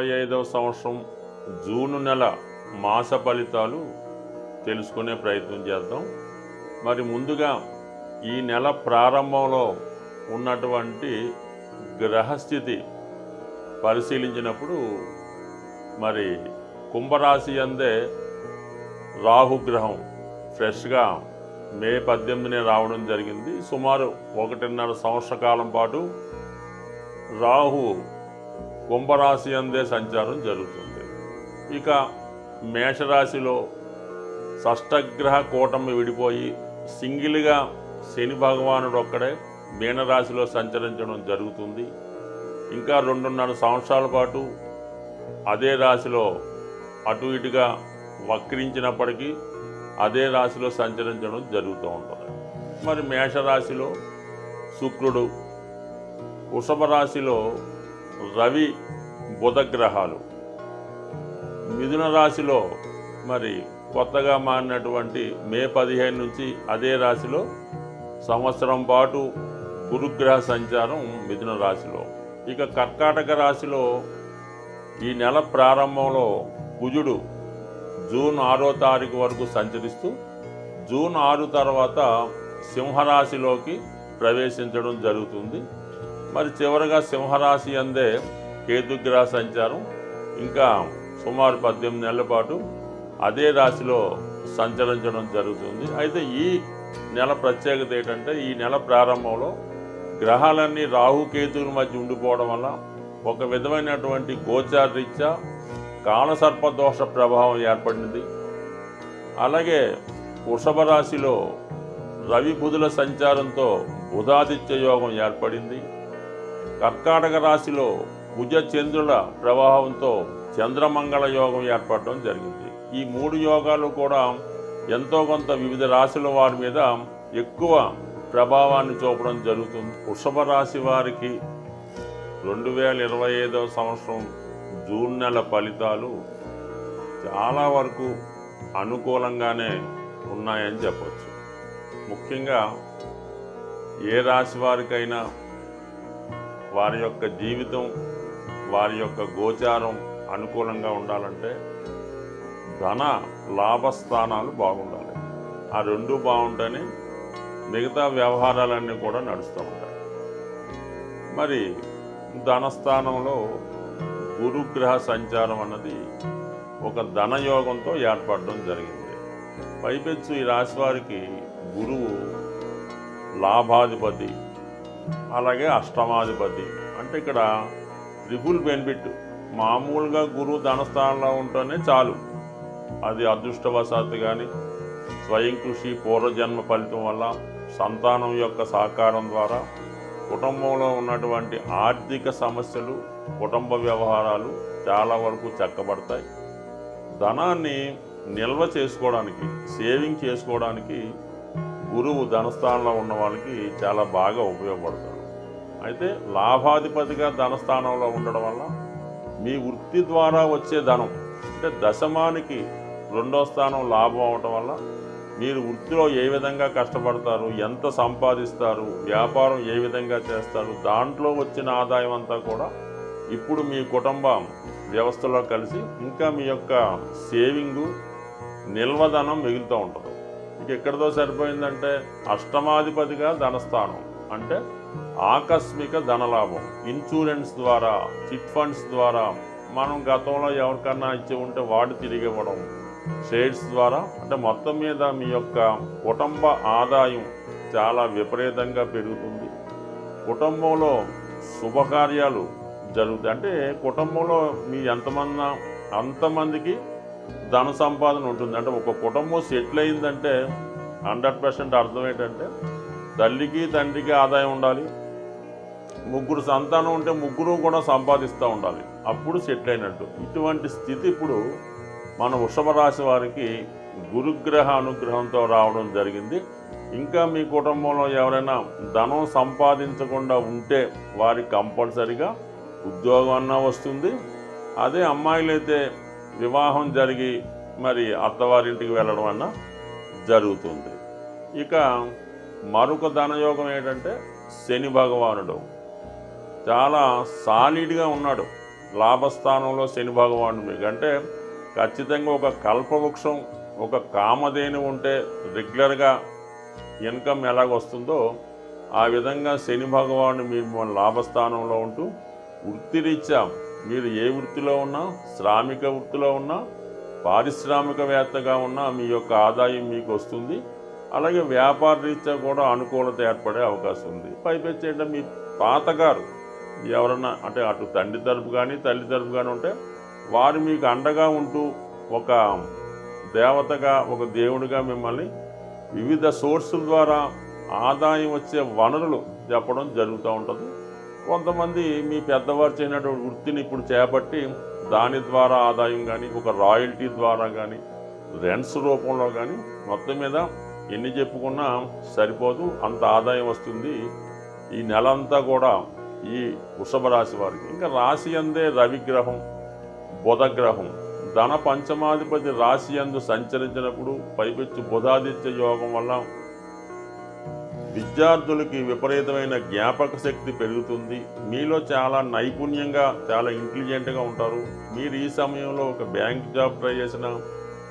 2025వ సంవత్సరం జూన్ నెల మాస ఫలితాలు తెలుసుకునే ప్రయత్నం చేద్దాం. మరి ముందుగా ఈ నెల ప్రారంభంలో ఉన్నటువంటి గ్రహస్థితి పరిశీలించినప్పుడు మరి కుంభరాశి అందే రాహుగ్రహం ఫ్రెష్గా మే 18నే రావడం జరిగింది. సుమారు 1.5 సంవత్సర కాలం పాటు రాహు కుంభరాశి అందే సంచారం జరుగుతుంది. ఇక మేషరాశిలో షష్టగ్రహ కూటమి విడిపోయి సింగిల్గా శని భగవానుడు ఒక్కడే మీనరాశిలో సంచరించడం జరుగుతుంది. ఇంకా 2.5 సంవత్సరాల పాటు అదే రాశిలో అటు ఇటుగా వక్రించినప్పటికీ అదే రాశిలో సంచరించడం జరుగుతూ ఉంటుంది. మరి మేషరాశిలో శుక్రుడు, వృషభ రాశిలో రవి బుధ గ్రహాలు, మిథున రాశిలో మరి కొత్తగా మారినటువంటి మే 15 నుంచి అదే రాశిలో సంవత్సరం పాటు గురుగ్రహ సంచారం మిథున రాశిలో. ఇక కర్కాటక రాశిలో ఈ నెల ప్రారంభంలో కుజుడు జూన్ 6వ తారీఖు వరకు సంచరిస్తూ జూన్ 6 తర్వాత సింహరాశిలోకి ప్రవేశించడం జరుగుతుంది. మరి చివరగా సింహరాశి అందే కేతుగ్రహ సంచారం ఇంకా సుమారు 18 నెలల పాటు అదే రాశిలో సంచరించడం జరుగుతుంది. అయితే ఈ నెల ప్రత్యేకత ఏంటంటే ఈ నెల ప్రారంభంలో గ్రహాలన్నీ రాహుకేతువుల మధ్య ఉండిపోవడం వల్ల ఒక విధమైనటువంటి గోచారరీత్యా కాలసర్పదోష ప్రభావం ఏర్పడింది. అలాగే వృషభ రాశిలో రవి బుధుల సంచారంతో బుధాదిత్య యోగం ఏర్పడింది. కర్కాటక రాశిలో కుజ చంద్రుల ప్రభావంతో చంద్రమంగళ యోగం ఏర్పడడం జరిగింది. ఈ 3 యోగాలు కూడా ఎంతో కొంత వివిధ రాశుల వారి మీద ఎక్కువ ప్రభావాన్ని చూపడం జరుగుతుంది. వృషభ రాశి వారికి 2025వ సంవత్సరం జూన్ నెల ఫలితాలు చాలా వరకు అనుకూలంగానే ఉన్నాయని చెప్పచ్చు. ముఖ్యంగా ఏ రాశి వారికైనా వారి యొక్క జీవితం, వారి యొక్క గోచారం అనుకూలంగా ఉండాలంటే ధన లాభస్థానాలు బాగుండాలి. ఆ 2 బాగుంటేనే మిగతా వ్యవహారాలన్నీ కూడా నడుస్తూ ఉంటాయి. మరి ధనస్థానంలో గురుగ్రహ సంచారం అన్నది ఒక ధనయోగంతో ఏర్పడడం జరిగింది. పైపెచ్చు ఈ రాశి వారికి గురువు లాభాధిపతి, అలాగే అష్టమాధిపతి. అంటే ఇక్కడ ట్రిపుల్ బెనిఫిట్. మామూలుగా గురువు ధనస్థానంలో ఉంటేనే చాలు, అది అదృష్టవశాత్తు కానీ స్వయం కృషి పూర్వజన్మ ఫలితం వల్ల సంతానం యొక్క సహకారం ద్వారా కుటుంబంలో ఉన్నటువంటి ఆర్థిక సమస్యలు, కుటుంబ వ్యవహారాలు చాలా వరకు చక్కబడతాయి. ధనాన్ని నిల్వ చేసుకోవడానికి, సేవింగ్ చేసుకోవడానికి గురువు ధనస్థానంలో ఉన్న వాళ్ళకి చాలా బాగా ఉపయోగపడతాడు. అయితే లాభాధిపతిగా ధనస్థానంలో ఉండడం వల్ల మీ వృత్తి ద్వారా వచ్చే ధనం, అంటే దశమానికి 2వ స్థానం లాభం అవటం వల్ల మీరు వృత్తిలో ఏ విధంగా కష్టపడతారు, ఎంత సంపాదిస్తారు, వ్యాపారం ఏ విధంగా చేస్తారు, దాంట్లో వచ్చిన ఆదాయం అంతా కూడా ఇప్పుడు మీ కుటుంబ వ్యవస్థలో కలిసి ఇంకా మీ యొక్క సేవింగు, నిల్వధనం మిగులుతూ ఉంటుంది. ఇక ఎక్కడితో సరిపోయిందంటే అష్టమాధిపతిగా ధనస్థానం అంటే ఆకస్మిక ధనలాభం, ఇన్సూరెన్స్ ద్వారా, చిట్ ఫండ్స్ ద్వారా, మనం గతంలో ఎవరికన్నా ఇచ్చి ఉంటే వాడు తిరిగి ఇవ్వడం, షేర్స్ ద్వారా, అంటే మొత్తం మీద మీ యొక్క కుటుంబ ఆదాయం చాలా విపరీతంగా పెరుగుతుంది. కుటుంబంలో శుభకార్యాలు జరుగుతాయి. అంటే కుటుంబంలో మీ ఎంతమంది అంతమందికి ధన సంపాదన ఉంటుంది. అంటే ఒక కుటుంబం సెటిల్ అయిందంటే 100% అర్థం ఏంటంటే తల్లికి తండ్రికి ఆదాయం ఉండాలి, 3 సంతానం ఉంటే 3 కూడా సంపాదిస్తూ ఉండాలి, అప్పుడు సెటిల్ అయినట్టు. ఇటువంటి స్థితి ఇప్పుడు మన వృషభ రాశి వారికి గురుగ్రహ అనుగ్రహంతో రావడం జరిగింది. ఇంకా మీ కుటుంబంలో ఎవరైనా ధనం సంపాదించకుండా ఉంటే వారికి కంపల్సరిగా ఉద్యోగం అన్నా వస్తుంది. అదే అమ్మాయిలైతే వివాహం జరిగి మరి అత్తవారింటికి వెళ్ళడం అన్నా జరుగుతుంది. ఇక మరొక ధనయోగం ఏంటంటే శని భగవానుడు చాలా సాలిడ్గా ఉన్నాడు. లాభస్థానంలో శని భగవానుడు మీకు అంటే ఖచ్చితంగా ఒక కల్పవృక్షం ఒక కామధేను ఉంటే రెగ్యులర్గా ఇన్కమ్ ఎలాగొస్తుందో ఆ విధంగా శని భగవానుడు మీరు లాభస్థానంలో ఉంటూ వృత్తిరీత్యా మీరు ఏ వృత్తిలో ఉన్నా శ్రామిక వృత్తిలో ఉన్నా పారిశ్రామికవేత్తగా ఉన్నా మీ యొక్క ఆదాయం మీకు వస్తుంది. అలాగే వ్యాపార రీత్యా కూడా అనుకూలత ఏర్పడే అవకాశం ఉంది. పైపెచ్చి ఏంటంటే మీ తాతగారు ఎవరన్నా అంటే అటు తండ్రి తరపు కానీ తల్లి తరపు కానీ ఉంటే వారు మీకు అండగా ఉంటూ ఒక దేవతగా ఒక దేవుడిగా మిమ్మల్ని వివిధ సోర్సుల ద్వారా ఆదాయం వచ్చే వనరులు చెప్పడం జరుగుతూ ఉంటుంది. కొంతమంది మీ పెద్దవారు చేయనటువంటి వృత్తిని ఇప్పుడు చేపట్టి దాని ద్వారా ఆదాయం కానీ ఒక రాయల్టీ ద్వారా కానీ రెంట్స్ రూపంలో కానీ మొత్తం మీద ఎన్ని చెప్పుకున్నా సరిపోదు, అంత ఆదాయం వస్తుంది ఈ నెలంతా కూడా ఈ వృషభ రాశి వారికి. ఇంకా రాశి అందే రవిగ్రహం బుధగ్రహం ధన పంచమాధిపతి రాశి యందు సంచరించినప్పుడు పైపెచ్చు బుధాదిత్య యోగం వల్ల విద్యార్థులకి విపరీతమైన జ్ఞాపక శక్తి పెరుగుతుంది. మీలో చాలా నైపుణ్యంగా చాలా ఇంటెలిజెంట్గా ఉంటారు. మీరు ఈ సమయంలో ఒక బ్యాంక్ జాబ్ ట్రై చేసినా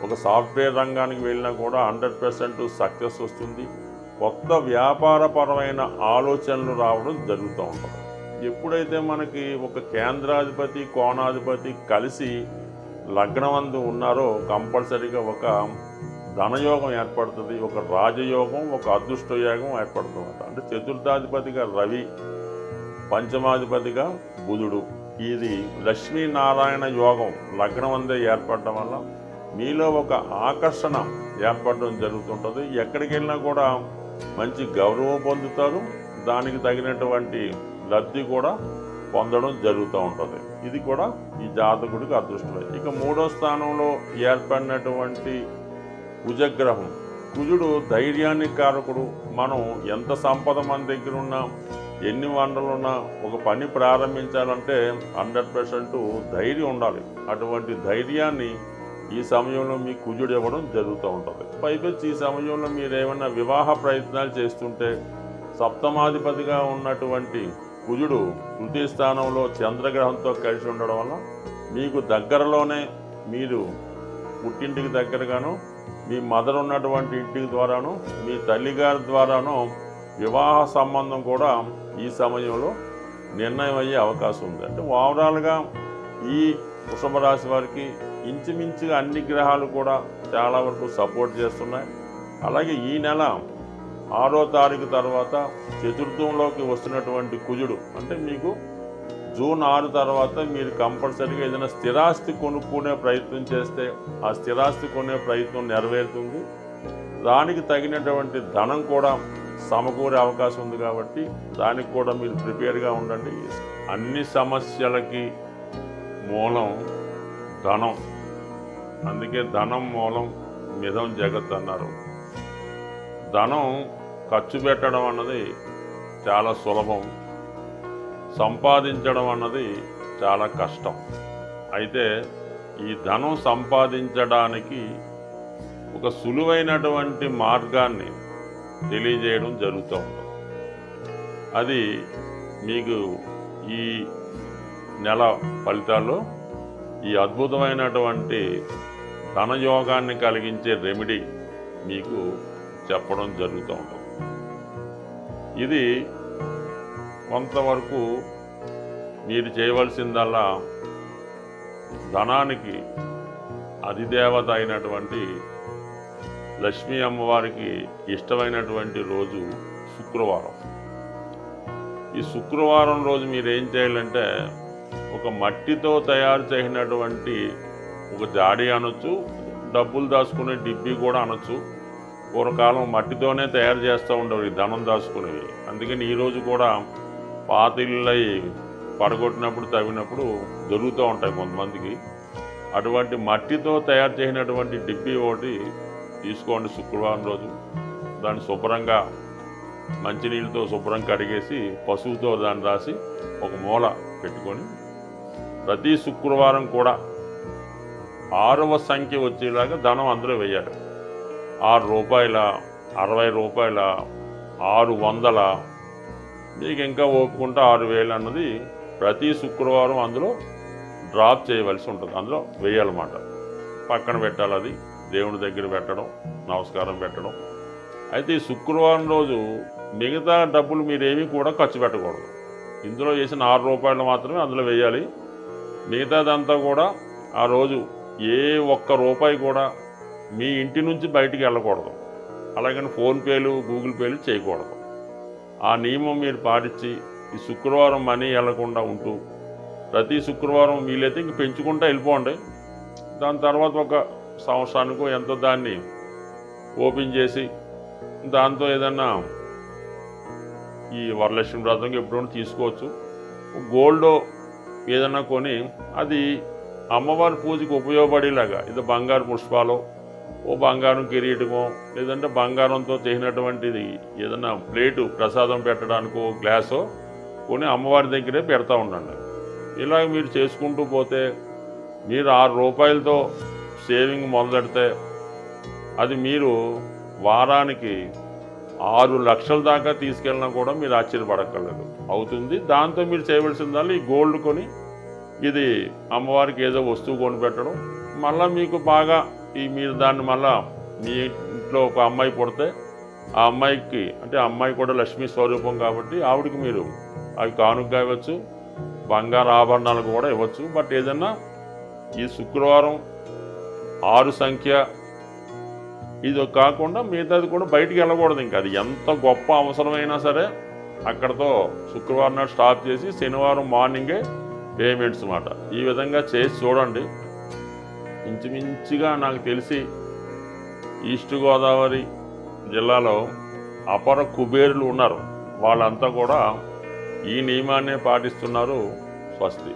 ఒక సాఫ్ట్వేర్ రంగానికి వెళ్ళినా కూడా 100% సక్సెస్ వస్తుంది. కొత్త వ్యాపారపరమైన ఆలోచనలు రావడం జరుగుతూ ఉంటుంది. ఎప్పుడైతే మనకి ఒక కేంద్రాధిపతి కోణాధిపతి కలిసి లగ్నమందు ఉన్నారో కంపల్సరీగా ఒక ధనయోగం ఏర్పడుతుంది, ఒక రాజయోగం ఒక అదృష్ట యోగం ఏర్పడుతుంది. అంటే చతుర్థాధిపతిగా రవి, పంచమాధిపతిగా బుధుడు, ఇది లక్ష్మీనారాయణ యోగం లగ్నమందే ఏర్పడడం వల్ల మీలో ఒక ఆకర్షణ ఏర్పడడం జరుగుతుంటుంది. ఎక్కడికి వెళ్ళినా కూడా మంచి గౌరవం పొందుతారు, దానికి తగినటువంటి లబ్ధి కూడా పొందడం జరుగుతూ ఉంటుంది. ఇది కూడా ఈ జాతకుడికి అదృష్టమే. ఇక 3వ స్థానంలో ఏర్పడినటువంటి కుజగ్రహం, కుజుడు ధైర్యానికి కారకుడు. మనం ఎంత సంపద మన దగ్గర ఉన్నా ఎన్ని వనరులున్నా ఒక పని ప్రారంభించాలంటే 100% ధైర్యం ఉండాలి. అటువంటి ధైర్యాన్ని ఈ సమయంలో మీ కుజుడు ఇవ్వడం జరుగుతూ ఉంటుంది. పైపెచ్చి ఈ సమయంలో మీరు ఏమైనా వివాహ ప్రయత్నాలు చేస్తుంటే సప్తమాధిపతిగా ఉన్నటువంటి కుజుడు తృతీయ స్థానంలో చంద్రగ్రహంతో కలిసి ఉండడం వల్ల మీకు దగ్గరలోనే మీరు పుట్టింటికి దగ్గరగాను మీ మదర్ ఉన్నటువంటి ఇంటికి ద్వారాను మీ తల్లిగారి ద్వారాను వివాహ సంబంధం కూడా ఈ సమయంలో నిర్ణయం అయ్యే అవకాశం ఉంది. అంటే ఓవరాల్గా ఈ వృషభ రాశి వారికి ఇంచుమించుగా అన్ని గ్రహాలు కూడా చాలా వరకు సపోర్ట్ చేస్తున్నాయి. అలాగే ఈ నెల 6వ తారీఖు తర్వాత చతుర్థంలోకి వస్తున్నటువంటి కుజుడు అంటే మీకు జూన్ 6 తర్వాత మీరు కంపల్సరీగా ఏదైనా స్థిరాస్తి కొనుక్కునే ప్రయత్నం చేస్తే ఆ స్థిరాస్తి కొనే ప్రయత్నం నెరవేరుతుంది. దానికి తగినటువంటి ధనం కూడా సమకూరే అవకాశం ఉంది. కాబట్టి దానికి కూడా మీరు ప్రిపేర్గా ఉండండి. అన్ని సమస్యలకి మూలం ధనం, అందుకే ధనం మూలం మిదం జగత్ అన్నారు. ధనం ఖర్చు పెట్టడం అన్నది చాలా సులభం, సంపాదించడం అన్నది చాలా కష్టం. అయితే ఈ ధనం సంపాదించడానికి ఒక సులువైనటువంటి మార్గాన్ని తెలియజేయడం జరుగుతూ ఉంటుంది. అది మీకు ఈ నెల ఫలితాల్లో ఈ అద్భుతమైనటువంటి ధనయోగాన్ని కలిగించే రెమెడీ మీకు చెప్పడం జరుగుతూ ఉంటుంది. ఇది కొంతవరకు మీరు చేయవలసిందల్లా ధనానికి అధిదేవత అయినటువంటి లక్ష్మీ అమ్మవారికి ఇష్టమైనటువంటి రోజు శుక్రవారం. ఈ శుక్రవారం రోజు మీరు ఏం చేయాలంటే ఒక మట్టితో తయారు చేసినటువంటి ఒక జాడీ అనొచ్చు, డబ్బులు దాచుకునే డిబ్బీ కూడా అనొచ్చు. పూర్వకాలం మట్టితోనే తయారు చేస్తూ ఉండేవి ధనం దాచుకునేవి. అందుకని ఈరోజు కూడా పాత ఇళ్ళై పడగొట్టినప్పుడు తవ్వినప్పుడు దొరుకుతూ ఉంటాయి కొంతమందికి. అటువంటి మట్టితో తయారు చేసినటువంటి డిబ్బీ ఒకటి తీసుకోండి శుక్రవారం రోజు. దాన్ని శుభ్రంగా మంచినీళ్ళతో శుభ్రం కడిగేసి పసుపుతో దాన్ని రాసి ఒక మూల పెట్టుకొని ప్రతి శుక్రవారం కూడా 6వ సంఖ్య వచ్చేలాగా ధనం అందులో వేయాలి. 6 రూపాయల, 60 రూపాయల, 600, మీకు ఇంకా ఒప్పుకుంటే 6000 అన్నది ప్రతి శుక్రవారం అందులో డ్రాప్ చేయవలసి ఉంటుంది, అందులో వేయాలన్నమాట. పక్కన పెట్టాలి, అది దేవుని దగ్గర పెట్టడం, నమస్కారం పెట్టడం. అయితే ఈ శుక్రవారం రోజు మిగతా డబ్బులు మీరేమీ కూడా ఖర్చు పెట్టకూడదు. ఇందులో వేసిన 6 రూపాయలు మాత్రమే అందులో వేయాలి. మిగతాదంతా కూడా ఆ రోజు ఏ ఒక్క రూపాయి కూడా మీ ఇంటి నుంచి బయటికి వెళ్ళకూడదు. అలాగని ఫోన్పేలు, గూగుల్ పేలు చేయకూడదు. ఆ నియమం మీరు పాటించి ఈ శుక్రవారం మనీ వెళ్లకుండా ఉంటూ ప్రతి శుక్రవారం వీలైతే ఇంక పెంచుకుంటూ వెళ్ళిపోండి. దాని తర్వాత ఒక సంవత్సరానికో ఎంతో దాన్ని ఓపెన్ చేసి దాంతో ఏదన్నా ఈ వరలక్ష్మి వ్రతంకి ఎప్పుడైనా తీసుకోవచ్చు. గోల్డ్ ఏదన్నా కొని అది అమ్మవారి పూజకి ఉపయోగపడేలాగా, ఇది బంగారు పుష్పాలు, ఓ బంగారం కిరీటమో, లేదంటే బంగారంతో చేసినటువంటిది ఏదన్నా ప్లేటు ప్రసాదం పెట్టడానికో గ్లాసో కొని అమ్మవారి దగ్గరే పెడతా ఉండండి. ఇలాగ మీరు చేసుకుంటూ పోతే మీరు 6 రూపాయలతో సేవింగ్ మొదలెడితే అది మీరు వారానికి 6 లక్షల దాకా తీసుకెళ్ళినా కూడా మీరు ఆశ్చర్యపడక్కర్లేదు, అవుతుంది. దాంతో మీరు చేయవలసిందల్లా ఈ గోల్డ్ కొని ఇది అమ్మవారికి ఏదో వస్తువు కొని పెట్టడం. మళ్ళీ మీకు బాగా మీరు దాన్ని మళ్ళా మీ ఇంట్లో ఒక అమ్మాయి పుడితే ఆ అమ్మాయికి, అంటే అమ్మాయి కూడా లక్ష్మీ స్వరూపం కాబట్టి ఆవిడకి మీరు అవి కానుకగా ఇవ్వచ్చు, బంగారు ఆభరణాలు కూడా ఇవ్వచ్చు. బట్ ఏదన్నా ఈ శుక్రవారం 6 సంఖ్య ఇది కాకుండా మిగతాది కూడా బయటికి వెళ్ళకూడదు. ఇంకా అది ఎంత గొప్ప అవసరమైనా సరే అక్కడతో శుక్రవారం నాడు స్టాప్ చేసి శనివారం మార్నింగే పేమెంట్స్ అన్నమాట. ఈ విధంగా చేసి చూడండి. ఇంచుమించుగా నాకు తెలిసి ఈస్ట్ గోదావరి జిల్లాలో అపర కుబేరులు ఉన్నారు, వాళ్ళంతా కూడా ఈ నియమాన్నే పాటిస్తున్నారు. స్వస్తి.